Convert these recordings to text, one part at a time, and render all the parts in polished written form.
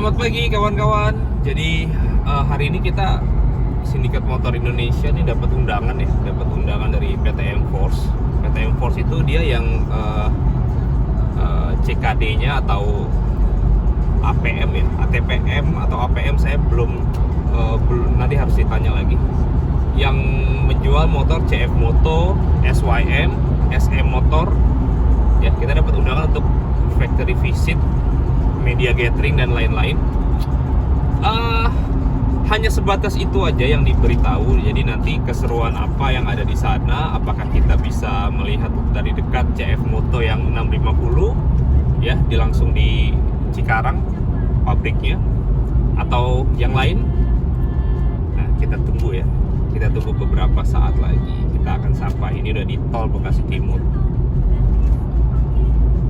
Selamat pagi kawan-kawan. Jadi hari ini kita Sindikat Motor Indonesia ini dapat undangan ya, dapat undangan dari PT M-Force. PT M-Force itu dia yang CKD-nya atau APM ya, ATPM atau APM saya belum nanti harus ditanya lagi. Yang menjual motor CF Moto, SYM, SM Motor. Ya, kita dapat undangan untuk factory visit, media gathering dan lain-lain. Hanya sebatas itu aja yang diberitahu. Jadi nanti keseruan apa yang ada di sana, apakah kita bisa melihat dari dekat CF Moto yang 650 ya, langsung di Cikarang pabriknya, atau yang lain. Nah, kita tunggu ya. Kita tunggu beberapa saat lagi. Kita akan sampai. Ini udah di tol Bekasi Timur.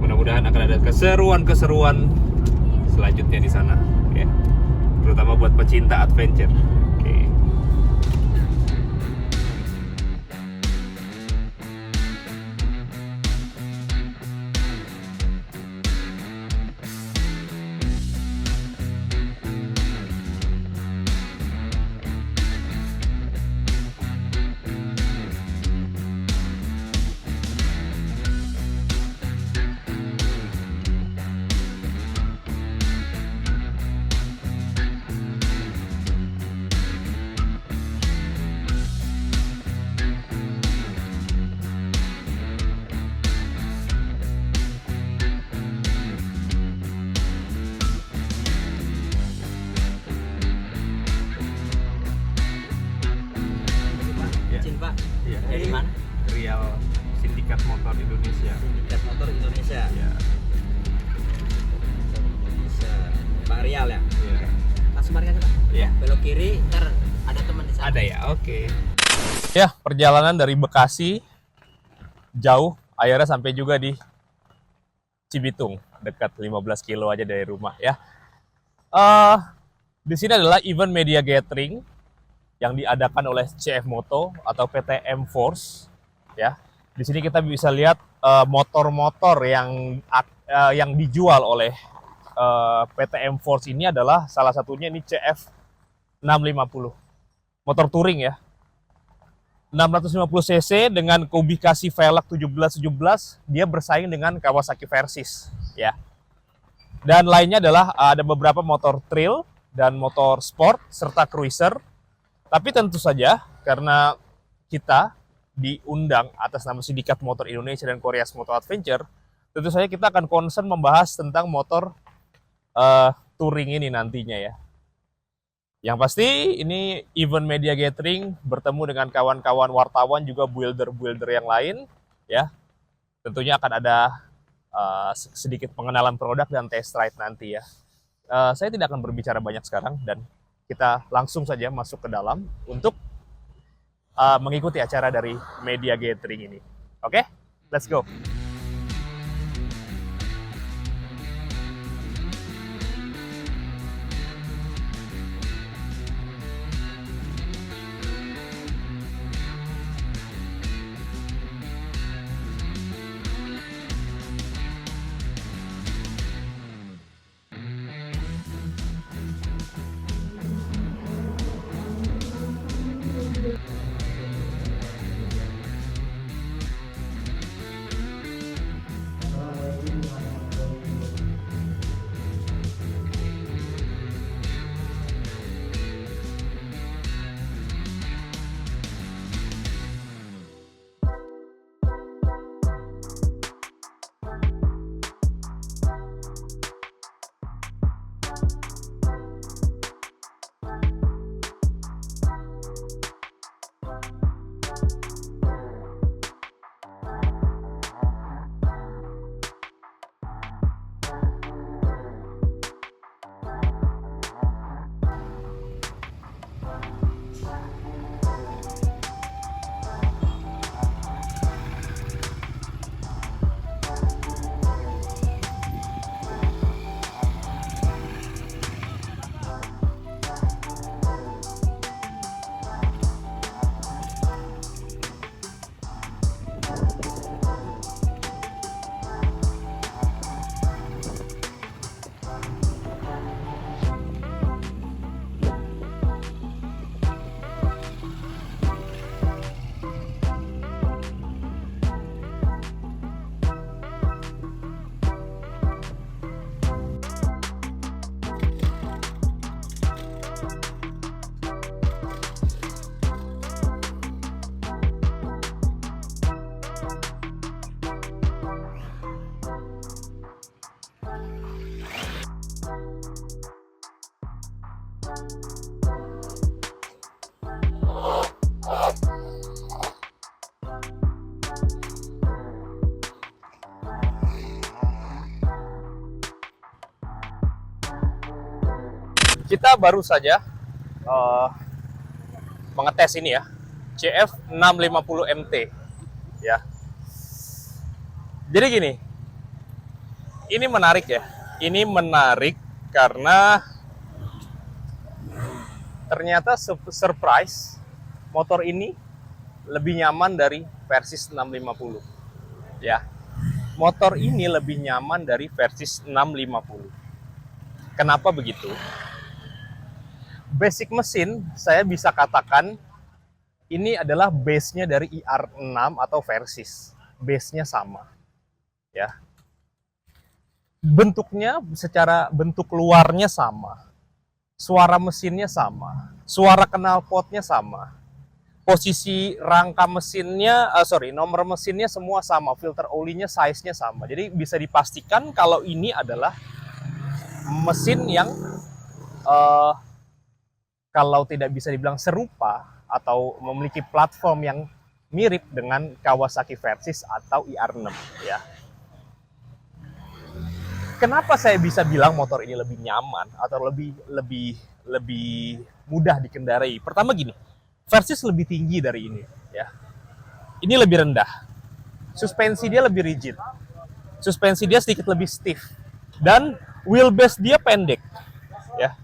Mudah-mudahan akan ada keseruan-keseruan selanjutnya di sana ya, terutama buat pecinta adventure. Oke. Izin Pak, Iya. dari mana? Rial Sindikat Motor Indonesia. Sindikat Motor Indonesia. Ya. Indonesia. Pak Rial ya? Iya. Langsung parkir aja Pak. Iya. Belok kiri, ntar ada teman di sana. Ada ya, oke. Ya, perjalanan dari Bekasi jauh, akhirnya sampai juga di Cibitung, dekat 15 kilo aja dari rumah ya. Di sini adalah event media gathering yang diadakan oleh CF Moto atau PT M-Force ya. Di sini kita bisa lihat motor-motor yang dijual oleh PT M-Force ini adalah salah satunya ini CF 650. Motor touring ya. 650 cc dengan kubikasi velg 1717, dia bersaing dengan Kawasaki Versys ya. Dan lainnya adalah ada beberapa motor trail dan motor sport serta cruiser. Tapi tentu saja karena kita diundang atas nama Sindikat Motor Indonesia dan Koreas Motor Adventure, tentu saja kita akan concern membahas tentang motor touring ini nantinya ya. Yang pasti ini event media gathering, bertemu dengan kawan-kawan wartawan juga builder-builder yang lain ya. Tentunya akan ada sedikit pengenalan produk dan test ride nanti ya. Saya tidak akan berbicara banyak sekarang dan kita langsung saja masuk ke dalam untuk mengikuti acara dari media gathering ini. Oke, let's go. Kita baru saja mengetes ini ya, CF 650 MT ya. Jadi gini, ini menarik ya. Ini menarik karena ternyata surprise motor ini lebih nyaman dari Versys 650 ya. Motor ini lebih nyaman dari Versys 650. Kenapa begitu? Basic mesin, saya bisa katakan ini adalah base-nya dari IR6 atau Versys. Base-nya sama. Ya. Bentuknya, secara bentuk luarnya sama. Suara mesinnya sama. Suara knalpotnya sama. Posisi rangka mesinnya, nomor mesinnya semua sama. Filter olinya, size-nya sama. Jadi bisa dipastikan kalau ini adalah mesin yang kalau tidak bisa dibilang serupa atau memiliki platform yang mirip dengan Kawasaki Versys atau IR6 ya. Kenapa saya bisa bilang motor ini lebih nyaman atau lebih mudah dikendarai? Pertama gini, Versys lebih tinggi dari ini ya. Ini lebih rendah. Suspensi dia lebih rigid. Suspensi dia sedikit lebih stiff dan wheelbase dia pendek ya.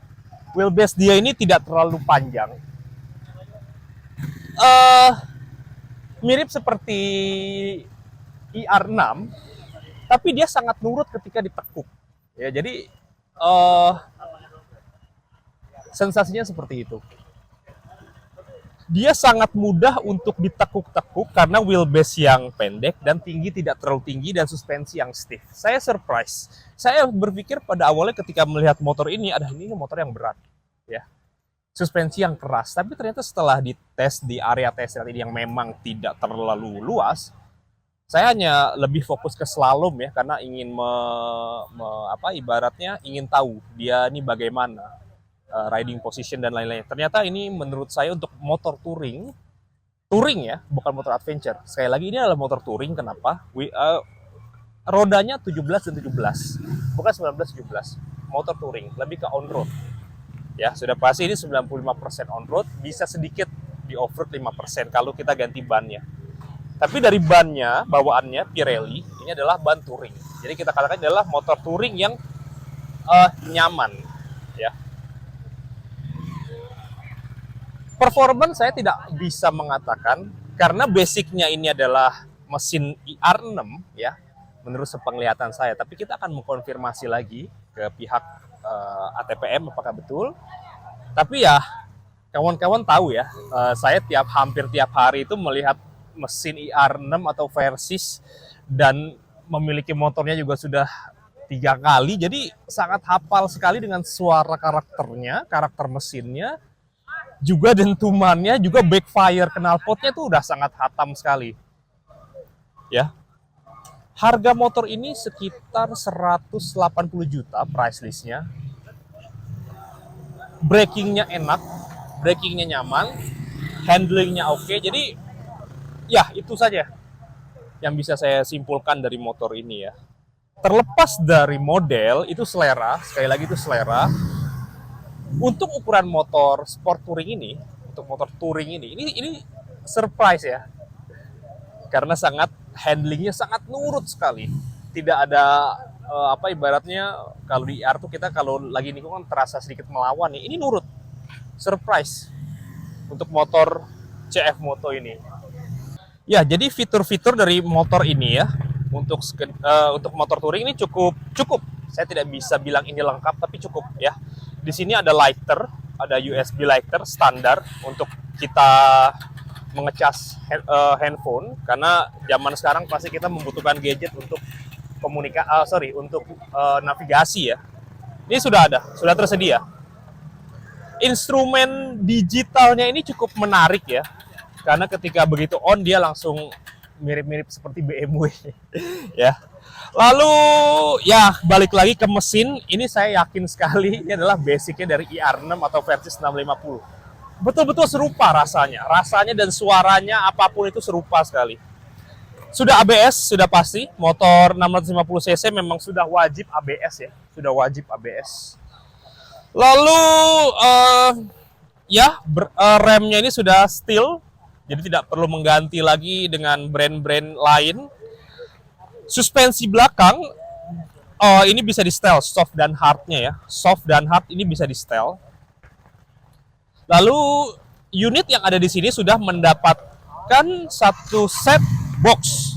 Wheelbase dia ini tidak terlalu panjang. Mirip seperti IR6, tapi dia sangat nurut ketika ditekuk. Ya, jadi sensasinya seperti itu. Dia sangat mudah untuk ditekuk-tekuk karena wheelbase yang pendek dan tinggi tidak terlalu tinggi dan suspensi yang stiff. Saya surprise. Saya berpikir pada awalnya ketika melihat motor ini, ini motor yang berat, ya, suspensi yang keras. Tapi ternyata setelah dites di area tes ini yang memang tidak terlalu luas, saya hanya lebih fokus ke slalom ya, karena ingin ibaratnya ingin tahu dia ini bagaimana. Riding position dan lain-lain. Ternyata ini menurut saya untuk motor touring ya, bukan motor adventure. Sekali lagi ini adalah motor touring. Kenapa? Rodanya 17 dan 17, bukan 19 17. Motor touring, lebih ke on road. Ya, sudah pasti ini 95% on road, bisa sedikit di off road 5% kalau kita ganti bannya. Tapi dari bannya, bawaannya Pirelli, ini adalah ban touring. Jadi kita katakan adalah motor touring yang nyaman, ya. Performance saya tidak bisa mengatakan karena basicnya ini adalah mesin IR6 ya, menurut sepenglihatan saya. Tapi kita akan mengkonfirmasi lagi ke pihak ATPM apakah betul. Tapi ya kawan-kawan tahu ya, saya hampir tiap hari itu melihat mesin IR6 atau Versys dan memiliki motornya juga sudah 3 kali. Jadi sangat hafal sekali dengan suara karakternya, karakter mesinnya. Juga dentumannya, juga backfire knalpotnya tuh udah sangat hatam sekali. Ya. Harga motor ini sekitar 180 juta price listnya. Brakingnya enak, brakingnya nyaman, handlingnya oke. Jadi ya itu saja yang bisa saya simpulkan dari motor ini ya. Terlepas dari model, itu selera, sekali lagi itu selera. Untuk ukuran motor sport touring ini, ini surprise ya. Karena handlingnya sangat nurut sekali. Tidak ada ibaratnya kalau di IR tuh kita kalau lagi nikung kan terasa sedikit melawan nih. Ini nurut. Surprise untuk motor CF Moto ini. Ya, jadi fitur-fitur dari motor ini ya untuk motor touring ini cukup. Saya tidak bisa bilang ini lengkap tapi cukup ya. Di sini ada lighter, ada USB lighter standar untuk kita mengecas handphone karena zaman sekarang pasti kita membutuhkan gadget untuk navigasi ya. Ini sudah ada, sudah tersedia. Instrumen digitalnya ini cukup menarik ya. Karena ketika begitu on dia langsung mirip-mirip seperti BMW ya. Lalu ya balik lagi ke mesin, ini saya yakin sekali ini adalah basicnya dari IR6 atau Versys 650. Betul-betul serupa rasanya dan suaranya apapun itu serupa sekali. Sudah ABS, sudah pasti. Motor 650 cc memang sudah wajib ABS ya, sudah wajib ABS. Lalu remnya ini sudah steel, jadi tidak perlu mengganti lagi dengan brand-brand lain. Suspensi belakang ini bisa di setel, soft dan hardnya ya. Soft dan hard ini bisa di setel. Lalu unit yang ada di sini sudah mendapatkan satu set box.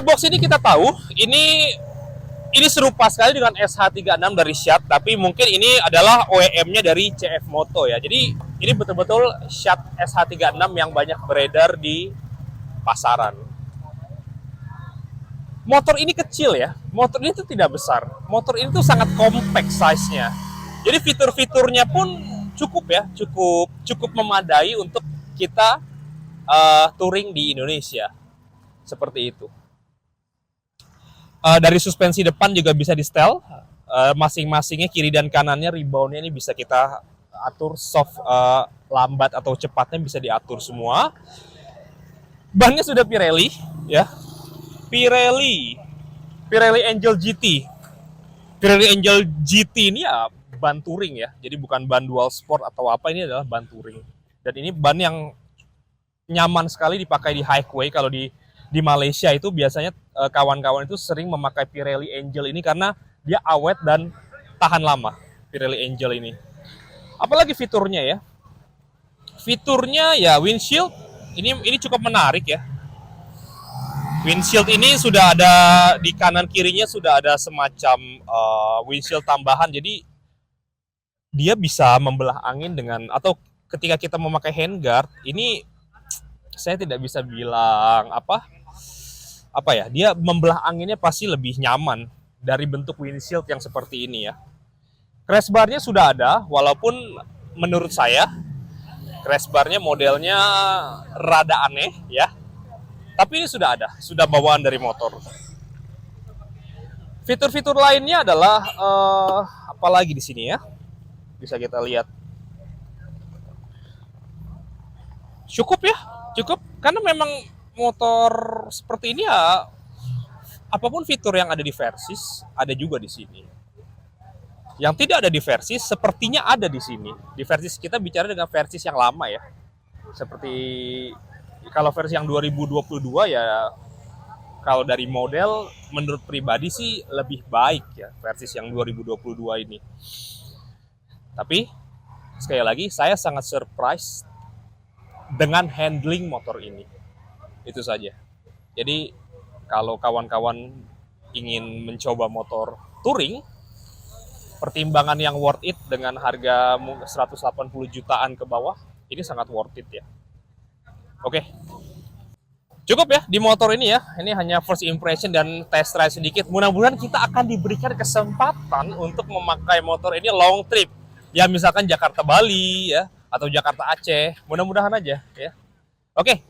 Box ini kita tahu ini serupa sekali dengan SH36 dari Shat, tapi mungkin ini adalah OEM-nya dari CF Moto ya. Jadi ini betul-betul Shat SH36 yang banyak beredar di pasaran. Motor ini kecil ya, motor ini tuh tidak besar. Motor ini tuh sangat compact size-nya. Jadi fitur-fiturnya pun cukup ya, cukup memadai untuk kita touring di Indonesia. Seperti itu. Dari suspensi depan juga bisa di setel, masing-masingnya kiri dan kanannya reboundnya ini bisa kita atur soft, lambat atau cepatnya bisa diatur semua. Bannya sudah Pirelli ya, Pirelli Angel GT. Pirelli Angel GT ini ya ban touring ya, jadi bukan ban dual sport atau apa, ini adalah ban touring. Dan ini ban yang nyaman sekali dipakai di highway. Kalau di Malaysia itu biasanya kawan-kawan itu sering memakai Pirelli Angel ini karena dia awet dan tahan lama, Pirelli Angel ini. Apalagi fiturnya ya. Fiturnya ya windshield ini cukup menarik ya. Windshield ini sudah ada di kanan kirinya, sudah ada semacam windshield tambahan, jadi dia bisa membelah angin dengan, atau ketika kita memakai handguard ini saya tidak bisa bilang apa ya, dia membelah anginnya pasti lebih nyaman dari bentuk windshield yang seperti ini ya. Crash bar-nya sudah ada, walaupun menurut saya crash bar-nya modelnya rada aneh ya. Tapi ini sudah ada, sudah bawaan dari motor. Fitur-fitur lainnya adalah apa lagi di sini ya? Bisa kita lihat. Cukup ya, cukup. Karena memang motor seperti ini ya, apapun fitur yang ada di Versys ada juga di sini. Yang tidak ada di Versys sepertinya ada di sini. Di Versys kita bicara dengan Versys yang lama ya. Seperti kalau versi yang 2022 ya, kalau dari model menurut pribadi sih lebih baik ya Versys yang 2022 ini. Tapi sekali lagi saya sangat surprise dengan handling motor ini. Itu saja. Jadi kalau kawan-kawan ingin mencoba motor touring, pertimbangan yang worth it dengan harga 180 jutaan ke bawah, ini sangat worth it ya. Oke. Cukup ya di motor ini ya. Ini hanya first impression dan test drive sedikit. Mudah-mudahan kita akan diberikan kesempatan untuk memakai motor ini long trip. Ya misalkan Jakarta Bali ya, atau Jakarta Aceh. Mudah-mudahan aja ya. Oke.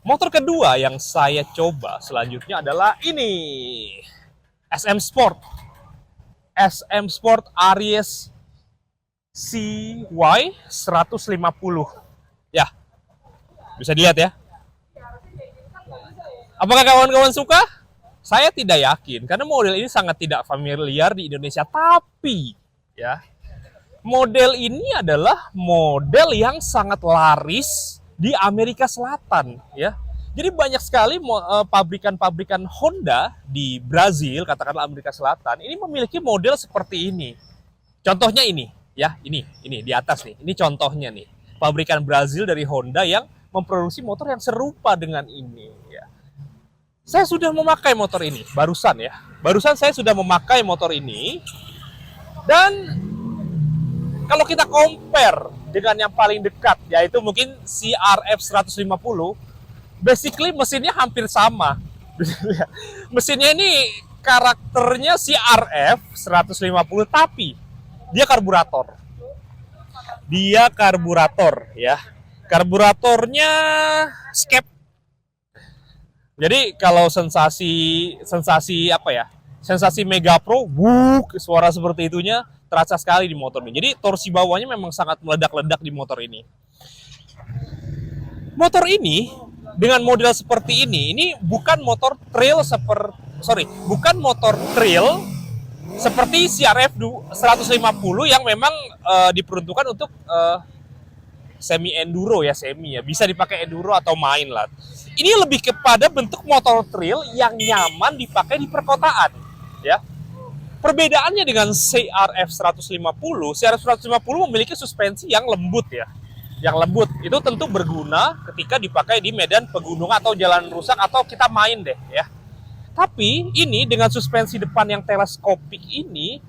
Motor kedua yang saya coba selanjutnya adalah ini. SM Sport. SM Sport Aries CY 150. Ya. Bisa dilihat ya. Apakah kawan-kawan suka? Saya tidak yakin karena model ini sangat tidak familiar di Indonesia. Tapi ya, model ini adalah model yang sangat laris di Amerika Selatan ya. Jadi banyak sekali pabrikan-pabrikan Honda di Brazil, katakanlah Amerika Selatan, ini memiliki model seperti ini. Contohnya ini ya, ini di atas nih. Ini contohnya nih. Pabrikan Brazil dari Honda yang memproduksi motor yang serupa dengan ini ya. Saya sudah memakai motor ini barusan ya. Barusan saya sudah memakai motor ini. Dan kalau kita compare dengan yang paling dekat, yaitu mungkin CRF 150, basically mesinnya hampir sama. Mesinnya ini karakternya CRF 150, tapi dia karburator. Dia karburator ya. Karburatornya skep. Jadi kalau sensasi apa ya? Sensasi Mega Pro, suara seperti itunya terasa sekali di motor ini. Jadi torsi bawahnya memang sangat meledak-ledak di motor ini. Motor ini dengan model seperti ini bukan motor trail bukan motor trail seperti CRF 150 yang memang diperuntukkan untuk semi enduro ya, bisa dipakai enduro atau main lah. Ini lebih kepada bentuk motor trail yang nyaman dipakai di perkotaan ya. Perbedaannya dengan CRF 150 memiliki suspensi yang lembut ya. Yang lembut itu tentu berguna ketika dipakai di medan pegunungan atau jalan rusak atau kita main deh ya. Tapi ini dengan suspensi depan yang teleskopik ini,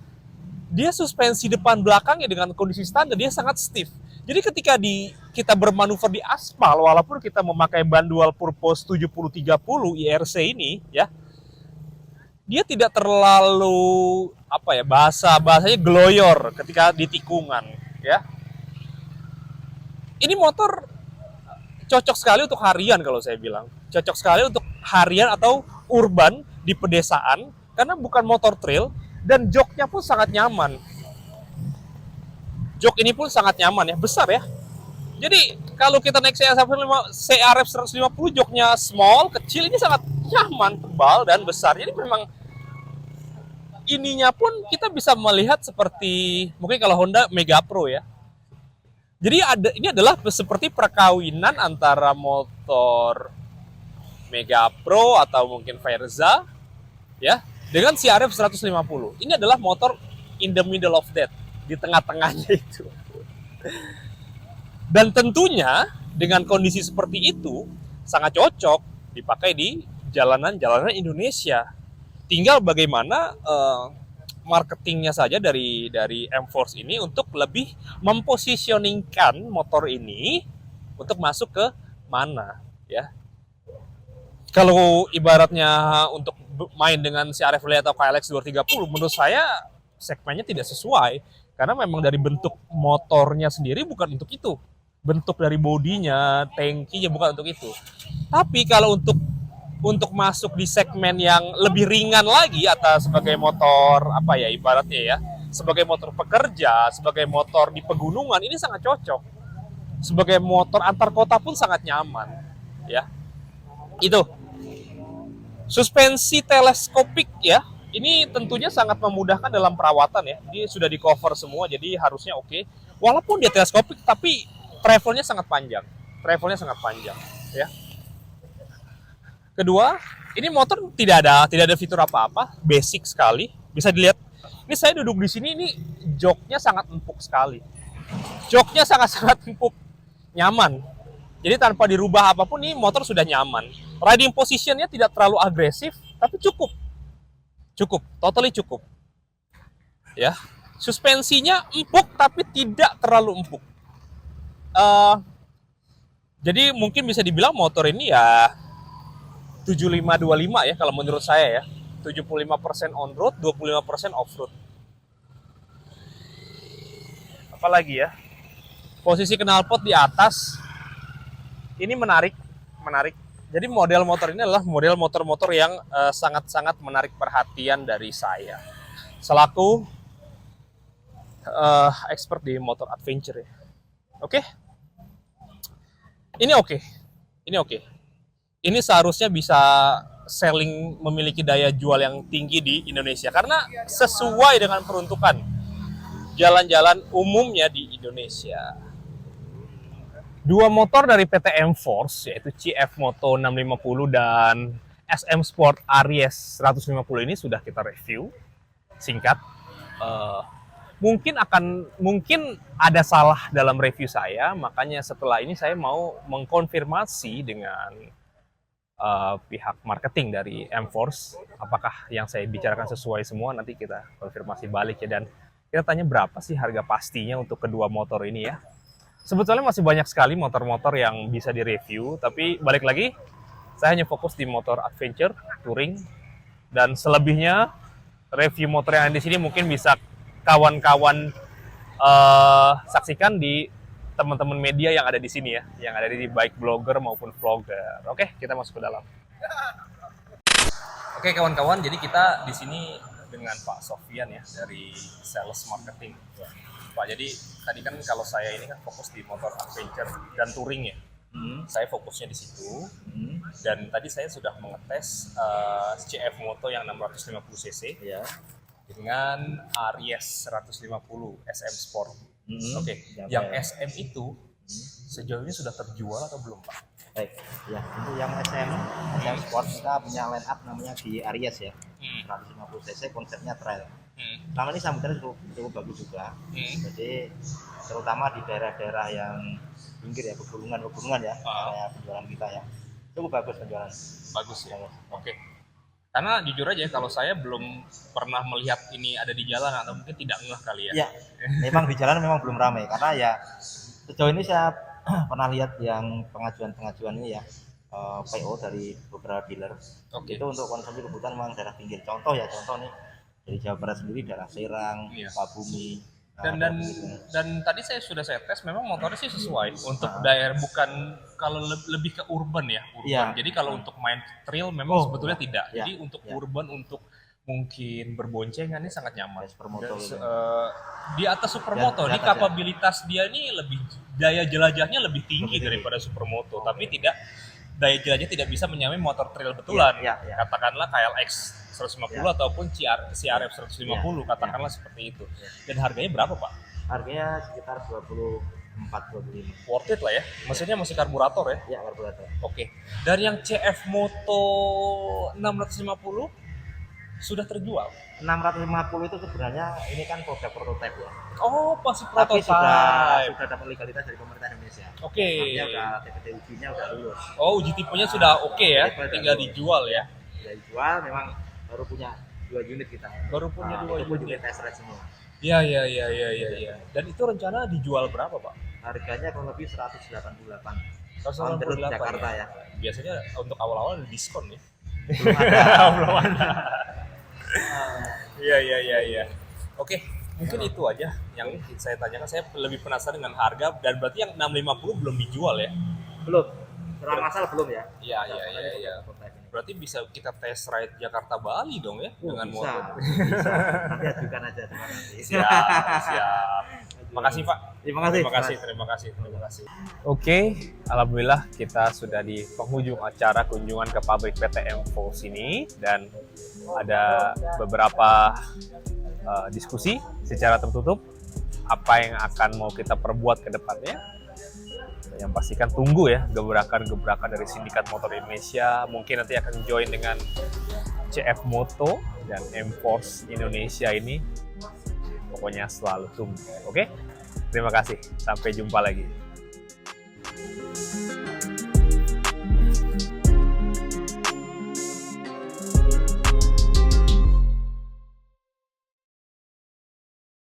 dia suspensi depan belakangnya dengan kondisi standar dia sangat stiff. Jadi ketika kita bermanuver di aspal, walaupun kita memakai ban dual purpose 7030 IRC ini, ya, dia tidak terlalu bahasanya gloyor ketika di tikungan, ya. Ini motor cocok sekali untuk harian kalau saya bilang, cocok sekali untuk harian atau urban di pedesaan karena bukan motor trail dan joknya pun sangat nyaman. Jok ini pun sangat nyaman ya, besar ya. Jadi kalau kita naik CRF 150 joknya small, kecil, ini sangat nyaman, tebal dan besar. Jadi memang ininya pun kita bisa melihat seperti mungkin kalau Honda Mega Pro ya. Jadi ini adalah seperti perkawinan antara motor Mega Pro atau mungkin Verza ya dengan CRF 150. Ini adalah motor in the middle of that, di tengah-tengahnya itu. Dan tentunya dengan kondisi seperti itu sangat cocok dipakai di jalanan-jalanan Indonesia. Tinggal bagaimana marketingnya saja dari M-Force ini untuk lebih mempositioningkan motor ini untuk masuk ke mana ya. Kalau ibaratnya untuk main dengan CRF atau KLX 230 menurut saya segmennya tidak sesuai karena memang dari bentuk motornya sendiri bukan untuk itu. Bentuk dari bodinya, tangkinya bukan untuk itu. Tapi kalau untuk masuk di segmen yang lebih ringan lagi atau sebagai motor ibaratnya ya, sebagai motor pekerja, sebagai motor di pegunungan ini sangat cocok. Sebagai motor antar kota pun sangat nyaman, ya. Itu. Suspensi teleskopik ya. Ini tentunya sangat memudahkan dalam perawatan ya. Dia sudah di cover semua jadi harusnya oke. Walaupun dia teleskopik tapi travelnya sangat panjang. Ya. Kedua, ini motor tidak ada fitur apa-apa, basic sekali. Bisa dilihat. Ini saya duduk di sini, ini joknya sangat empuk sekali. Joknya sangat empuk, nyaman. Jadi tanpa dirubah apapun, ini motor sudah nyaman. Riding positionnya tidak terlalu agresif, tapi cukup, totally cukup. Ya, suspensinya empuk tapi tidak terlalu empuk. Jadi mungkin bisa dibilang motor ini ya 75-25 ya kalau menurut saya ya. 75% on road, 25% off road. Apalagi ya? Posisi knalpot di atas. Ini menarik. Jadi model motor ini adalah model motor-motor yang sangat-sangat menarik perhatian dari saya. Selaku expert di motor adventure ya. Oke? Ini oke. Ini seharusnya bisa memiliki daya jual yang tinggi di Indonesia karena sesuai dengan peruntukan jalan-jalan umumnya di Indonesia. Dua motor dari PT M-Force yaitu CF Moto 650 dan SM Sport Aries 150 ini sudah kita review singkat. Mungkin ada salah dalam review saya, makanya setelah ini saya mau mengkonfirmasi dengan pihak marketing dari M-Force apakah yang saya bicarakan sesuai semua. Nanti kita konfirmasi balik ya, dan kita tanya berapa sih harga pastinya untuk kedua motor ini ya. Sebetulnya masih banyak sekali motor-motor yang bisa direview, tapi balik lagi saya hanya fokus di motor adventure, touring, dan selebihnya review motor yang ada di sini mungkin bisa kawan-kawan saksikan di teman-teman media yang ada di sini ya, yang ada di baik blogger maupun vlogger. Oke, kita masuk ke dalam. Oke kawan-kawan, jadi kita di sini dengan Pak Sofyan ya dari sales marketing. Pak, jadi tadi kan kalau saya ini kan fokus di motor adventure dan touring ya. Saya fokusnya di situ. Dan tadi saya sudah mengetes CF Moto yang 650 cc. Ya. dengan Aries 150 SM Sport. Oke, Yang yang SM itu sejauh ini sudah terjual atau belum, Pak? baik ya, untuk yang SM Sport kita punya line up namanya di Aries ya, 150 cc, konsepnya trail. Selama ini sambutannya cukup bagus juga. Jadi terutama di daerah-daerah yang pinggir ya, pegunungan ya, kayak penjualan kita ya, cukup bagus penjualan. Bagus ya. Oke. Karena jujur aja kalau saya belum pernah melihat ini ada di jalan atau mungkin tidak ngeh kali ya. Ya, memang di jalan memang belum ramai karena ya sejauh ini saya pernah lihat yang pengajuan ini ya, PO dari beberapa dealer. Oke. Itu untuk konsumsi kebutuhan memang daerah pinggir. Contoh nih dari Jawa Barat sendiri, daerah Serang, Iya. Sukabumi. Dan tadi saya tes memang motornya sih sesuai untuk daerah, bukan kalau lebih ke urban ya, urban. Iya. Jadi kalau untuk main trail memang sebetulnya tidak. Iya. Jadi untuk urban, untuk mungkin berboncengan ini sangat nyaman. Supermoto gitu. Di atas Supermoto, Di di atas, kapabilitas dia ini lebih, daya jelajahnya lebih tinggi daripada Supermoto, tapi daya jelajah tidak bisa menyamai motor trail betulan. Iya. Katakanlah KLX 150 ataupun CRF 150, katakanlah seperti itu. Dan harganya berapa, Pak? Harganya sekitar 24-25. Worth it lah ya. Maksudnya masih karburator ya. Ya, karburator. Oke. Dan yang CF Moto 650 sudah terjual. 650 itu sebenarnya ini kan produk prototipe ya. Oh, masih Tapi prototipe. sudah dapat legalitas dari pemerintah Indonesia. Oke. Artinya udah TPT ujinya udah lulus. Oh, uji tipenya sudah oke ya. Tipe udah Tinggal lulus. dijual ya. Udah dijual, memang baru punya 2 unit kita. Baru punya 2 itu pun unit. juga test ride semua. Iya. Dan itu rencana dijual berapa, Pak? Harganya kurang lebih 188. 188 On the road Jakarta ya. Biasanya untuk awal-awal ada diskon ya. Belum ada. Belum ada. Iya. Oke, mungkin itu aja yang saya tanyakan. Saya lebih penasaran dengan harga, dan berarti yang 650 belum dijual ya? Belum. Setelah masal belum ya? Iya. Berarti bisa kita test ride Jakarta Bali dong ya dengan bisa, motor. bisa. Nanti ajukan aja sama nanti. Siap. Makasih, Pak. Terima kasih. Terima kasih. Oke, alhamdulillah kita sudah di penghujung acara kunjungan ke pabrik PTM Force ini, dan ada beberapa diskusi secara tertutup apa yang akan mau kita perbuat ke depannya. Yang pastikan tunggu ya gebrakan-gebrakan dari Sindikat Motor Indonesia. Mungkin nanti akan join dengan CF Moto dan M-Force Indonesia ini. Pokoknya selalu tunggu. Oke? Terima kasih. Sampai jumpa lagi.